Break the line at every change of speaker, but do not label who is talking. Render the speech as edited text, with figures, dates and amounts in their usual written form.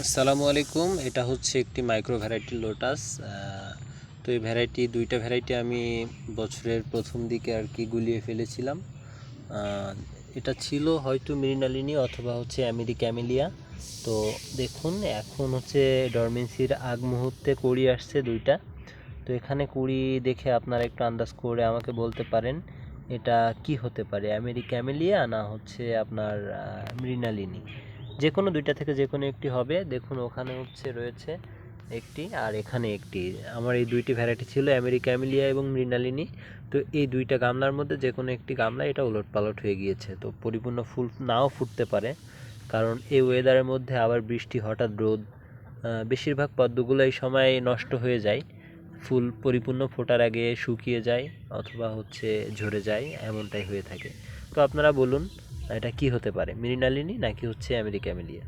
আসসালামু আলাইকুম। এটা হচ্ছে একটি মাইক্রো ভ্যারাইটি লোটাস। তো এই দুইটা ভ্যারাইটি আমি বছরের প্রথম দিকে আর কি গুলিয়ে ফেলেছিলাম। এটা ছিল হয়তো মৃণালিনী অথবা হচ্ছে ক্যামেলিয়া। তো দেখুন এখন হচ্ছে ডরমেন্সির আগ মুহূর্তে কুড়ি আসছে দুইটা। তো এখানে কুড়ি দেখে আপনারা একটু আন্দাজ করে আমাকে বলতে পারেন এটা কি হতে পারে, ক্যামেলিয়া না হচ্ছে আপনার মৃণালিনী। যে কোনো দুইটা থেকে যে কোনো একটি হবে। দেখুন ওখানে হচ্ছে রয়েছে একটি আর এখানে একটি। আমার এই দুইটি ভ্যারাইটি ছিল ক্যামেলিয়া এবং মৃণালিনী। তো এই দুইটা গামলার মধ্যে যে কোনো একটি গামলা এটা উলট পালট হয়ে গিয়েছে। তো পরিপূর্ণ ফুল নাও ফুটতে পারে, কারণ এই ওয়েদারের মধ্যে আবার বৃষ্টি, হঠাৎ রোদ, বেশিরভাগ পদ্মগুলো এই সময় নষ্ট হয়ে যায়। ফুল পরিপূর্ণ ফোটার আগে শুকিয়ে যায় অথবা হচ্ছে ঝরে যায়, এমনটাই হয়ে থাকে। তো আপনারা বলুন এটা কি হতে পারে, মৃণালিনী নাকি হচ্ছে ক্যামেলিয়া?